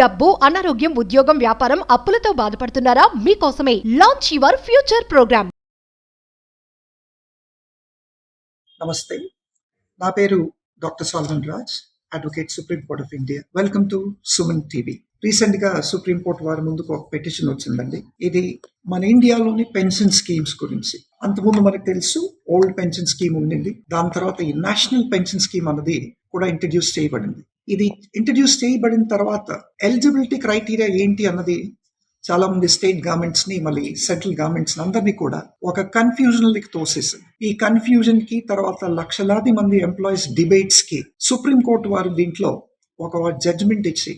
డబ్బు, అనారోగ్యం, ఉద్యోగం, వ్యాపారం, అప్పులతో బాధపడుతున్నారా? మీకోసమే లాంచ్ యువర్ ఫ్యూచర్ ప్రోగ్రామ్. నమస్తే, నా పేరు doctor Solomon Raj, advocate supreme court of India. Welcome to Suman TV. Recent గా సుప్రీం కోర్ట్ వారి ముందుకు ఒక పిటిషన్ వచ్చిందండి. ఇది మన ఇండియాలోని పెన్షన్ స్కీమ్స్ గురించి. అంతకుముందు మనకు తెలుసు ఓల్డ్ పెన్షన్ స్కీమ్ ఉండింది. దాని తర్వాత ఈ నేషనల్ పెన్షన్ స్కీమ్ అన్నది కూడా ఇంట్రడ్యూస్ చేయబడింది. ఇది ఇంట్రడ్యూస్ చేయబడిన తర్వాత ఎలిజిబిలిటీ క్రైటీరియా ఏంటి అన్నది చాలా మంది స్టేట్ గవర్నమెంట్స్ ని, మళ్ళీ సెంట్రల్ గవర్నమెంట్స్ అందరినీ కూడా ఒక కన్ఫ్యూజన్ కి తోసేసింది. ఈ కన్ఫ్యూజన్ కి తర్వాత లక్షలాది మంది ఎంప్లాయీస్ డిబేట్స్ కి సుప్రీం కోర్టు వారు దీంట్లో ఒక జడ్జ్మెంట్ ఇచ్చి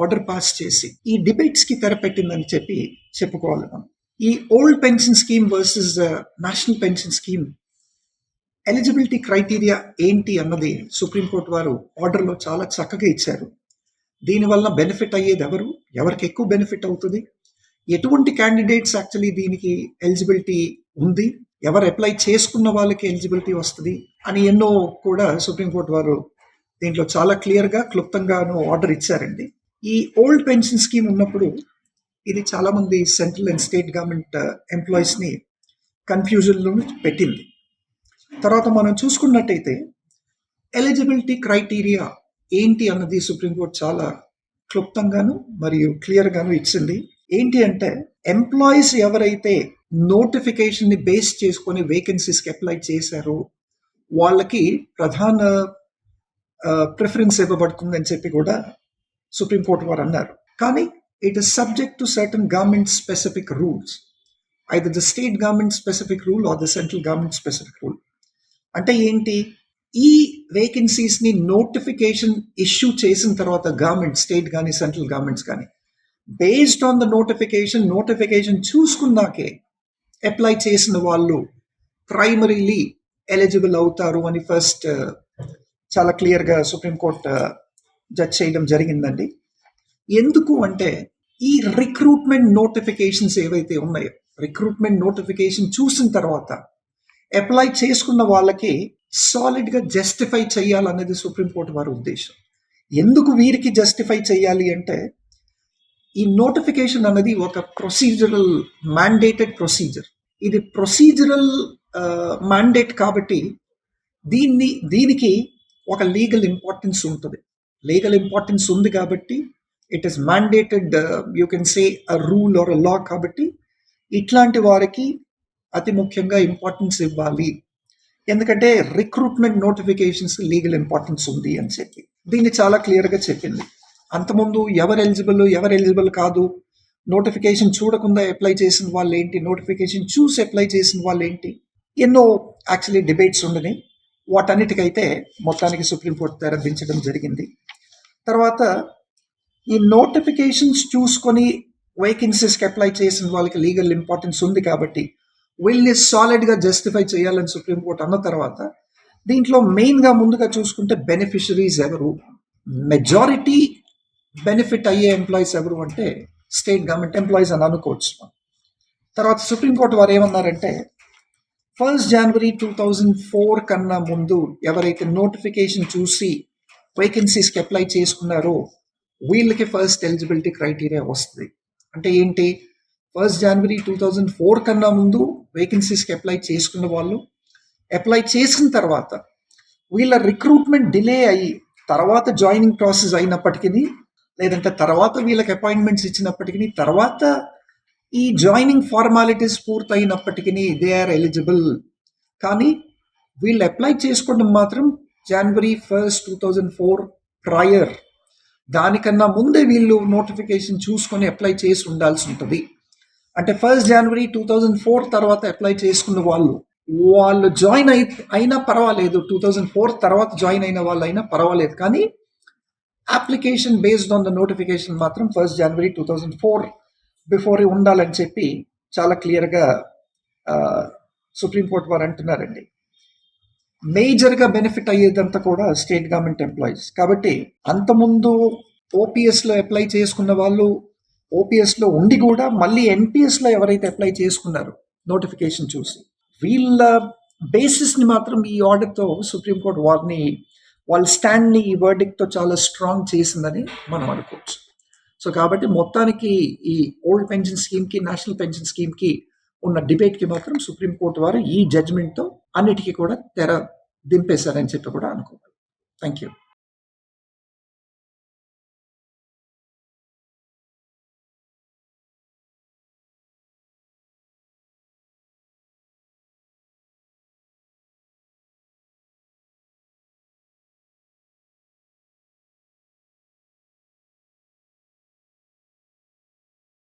ఆర్డర్ పాస్ చేసి ఈ డిబేట్స్ కి తెరపెట్టిందని చెప్పుకోవాలి మనం. ఈ old pension scheme versus national pension scheme eligibility criteria ఏంటి అన్నది సుప్రీంకోర్టు వారు ఆర్డర్లో చాలా చక్కగా ఇచ్చారు. దీనివల్ల బెనిఫిట్ అయ్యేది ఎవరికి ఎక్కువ బెనిఫిట్ అవుతుంది, ఎటువంటి క్యాండిడేట్స్ యాక్చువల్లీ దీనికి ఎలిజిబిలిటీ ఉంది, ఎవరు అప్లై చేసుకున్న వాళ్ళకి ఎలిజిబిలిటీ వస్తుంది అని ఎన్నో కూడా సుప్రీంకోర్టు వారు దీంట్లో చాలా క్లియర్గా క్లుప్తంగాను ఆర్డర్ ఇచ్చారండి. ఈ ఓల్డ్ పెన్షన్ స్కీమ్ ఉన్నప్పుడు ఇది చాలా మంది సెంట్రల్ అండ్ స్టేట్ గవర్నమెంట్ ఎంప్లాయీస్ని కన్ఫ్యూజన్లో పెట్టింది. తర్వాత మనం చూసుకున్నట్టయితే ఎలిజిబిలిటీ క్రైటీరియా ఏంటి అన్నది సుప్రీంకోర్టు చాలా క్లుప్తంగాను మరియు క్లియర్గాను ఇచ్చింది. ఏంటి అంటే ఎంప్లాయీస్ ఎవరైతే నోటిఫికేషన్ని బేస్ చేసుకొని వేకెన్సీస్కి అప్లై చేశారో వాళ్ళకి ప్రధాన ప్రిఫరెన్స్ ఇవ్వబడుతుంది అని చెప్పి కూడా సుప్రీంకోర్టు వారు అన్నారు. కానీ it is subject to certain government specific rules, either the state government specific rule or the central government specific rule. అంటే ఏంటి, ఈ వేకెన్సీస్ని నోటిఫికేషన్ ఇష్యూ చేసిన తర్వాత గవర్నమెంట్, స్టేట్ కానీ సెంట్రల్ గవర్నమెంట్స్ కానీ బేస్డ్ ఆన్ ద నోటిఫికేషన్ చూసుకున్నాకే అప్లై చేసిన వాళ్ళు ప్రైమరీలీ ఎలిజిబుల్ అవుతారు అని ఫస్ట్ చాలా క్లియర్గా సుప్రీంకోర్టు జడ్జ్ చేయడం జరిగిందండి. ఎందుకు అంటే ఈ రిక్రూట్మెంట్ నోటిఫికేషన్స్ ఏవైతే ఉన్నాయో, రిక్రూట్మెంట్ నోటిఫికేషన్ చూసిన తర్వాత అప్లై చేసుకున్న వాళ్ళకి సాలిడ్గా జస్టిఫై చేయాలనేది సుప్రీంకోర్టు వారి ఉద్దేశం. ఎందుకు వీరికి జస్టిఫై చేయాలి అంటే ఈ నోటిఫికేషన్ అనేది ఒక ప్రొసీజరల్ మ్యాండేటెడ్ ప్రొసీజర్. ఇది ప్రొసీజరల్ మ్యాండేట్ కాబట్టి దీనికి ఒక లీగల్ ఇంపార్టెన్స్ ఉంటుంది. లీగల్ ఇంపార్టెన్స్ ఉంది కాబట్టి it is mandated, you can say a rule or a law. కాబట్టి ఇట్లాంటి వారికి అతి ముఖ్యంగా ఇంపార్టెన్స్ ఇవ్వాలి, ఎందుకంటే రిక్రూట్మెంట్ నోటిఫికేషన్స్ లీగల్ ఇంపార్టెన్స్ ఉంది అని చెప్పి దీన్ని చాలా క్లియర్గా చెప్పింది. అంతకుముందు ఎవరు ఎలిజిబుల్ కాదు, నోటిఫికేషన్ చూడకుండా అప్లై చేసిన వాళ్ళు ఏంటి, నోటిఫికేషన్ చూసి అప్లై చేసిన వాళ్ళు ఏంటి, ఎన్నో యాక్చువల్లీ డిబేట్స్ ఉండని. వాటన్నిటికైతే మొత్తానికి సుప్రీంకోర్టు తెరదించడం జరిగింది. తర్వాత ఈ నోటిఫికేషన్స్ చూసుకొని వేకెన్సీస్కి అప్లై చేసిన వాళ్ళకి లీగల్ ఇంపార్టెన్స్ ఉంది కాబట్టి వీళ్ళని సాలిడ్గా జస్టిఫై చేయాలని సుప్రీంకోర్టు అన్న తర్వాత దీంట్లో మెయిన్గా ముందుగా చూసుకుంటే బెనిఫిషరీస్ ఎవరు, మెజారిటీ బెనిఫిట్ అయ్యే ఎంప్లాయీస్ ఎవరు అంటే స్టేట్ గవర్నమెంట్ ఎంప్లాయీస్ అని అనుకోవచ్చు. తర్వాత సుప్రీంకోర్టు వారు ఏమన్నారంటే 1 జనవరి 2004 కన్నా ముందు ఎవరైతే నోటిఫికేషన్ చూసి వేకెన్సీస్కి అప్లై చేసుకున్నారో వీళ్ళకి ఫస్ట్ ఎలిజిబిలిటీ క్రైటీరియా వస్తుంది. అంటే ఏంటి, 1 జనవరి 2004 కన్నా ముందు వేకెన్సీస్కి అప్లై చేసుకున్న వాళ్ళు అప్లై చేసిన తర్వాత వీళ్ళ రిక్రూట్మెంట్ డిలే అయ్యి తర్వాత జాయినింగ్ ప్రాసెస్ అయినప్పటికీ, లేదంటే తర్వాత వీళ్ళకి అపాయింట్మెంట్స్ ఇచ్చినప్పటికీ, తర్వాత ఈ జాయినింగ్ ఫార్మాలిటీస్ పూర్తయినప్పటికీ దే ఆర్ ఎలిజిబుల్. కానీ వీళ్ళు అప్లై చేసుకోవడం మాత్రం జనవరి 1, 2004 ప్రయర్, దానికన్నా ముందే వీళ్ళు నోటిఫికేషన్ చూసుకొని అప్లై చేసి ఉండాల్సి ఉంటుంది. అంటే 1 జనవరి 2004 తర్వాత అప్లై చేసుకున్న వాళ్ళు జాయిన్ అయినా పర్వాలేదు, 2004 తర్వాత జాయిన్ అయిన వాళ్ళు అయినా పర్వాలేదు, కానీ application based on the notification మాత్రం 1 జనవరి 2004 బిఫోర్ ఉండాలని చెప్పి చాలా క్లియర్గా సుప్రీంకోర్టు వారు అంటున్నారండి. మేజర్గా బెనిఫిట్ అయ్యేదంతా కూడా స్టేట్ గవర్నమెంట్ ఎంప్లాయీస్. కాబట్టి అంతకుముందు ఓపీఎస్లో అప్లై చేసుకున్న వాళ్ళు, ఓపీఎస్లో ఉండి కూడా మళ్ళీ ఎన్పిఎస్లో ఎవరైతే అప్లై చేసుకున్నారో నోటిఫికేషన్ చూసి, వీళ్ళ బేసిస్ని మాత్రం ఈ ఆర్డర్తో సుప్రీంకోర్టు వాళ్ళ స్టాండ్ని ఈ వర్డిక్ట్తో చాలా స్ట్రాంగ్ చేసిందని మనం అనుకోవచ్చు. సో కాబట్టి మొత్తానికి ఈ ఓల్డ్ పెన్షన్ స్కీమ్కి, నేషనల్ పెన్షన్ స్కీమ్కి ఉన్న డిబేట్కి మాత్రం సుప్రీంకోర్టు వారు ఈ జడ్జ్మెంట్తో అన్నిటికీ కూడా తెర దింపేశారని చెప్పి కూడా అనుకోవాలి. Thank you.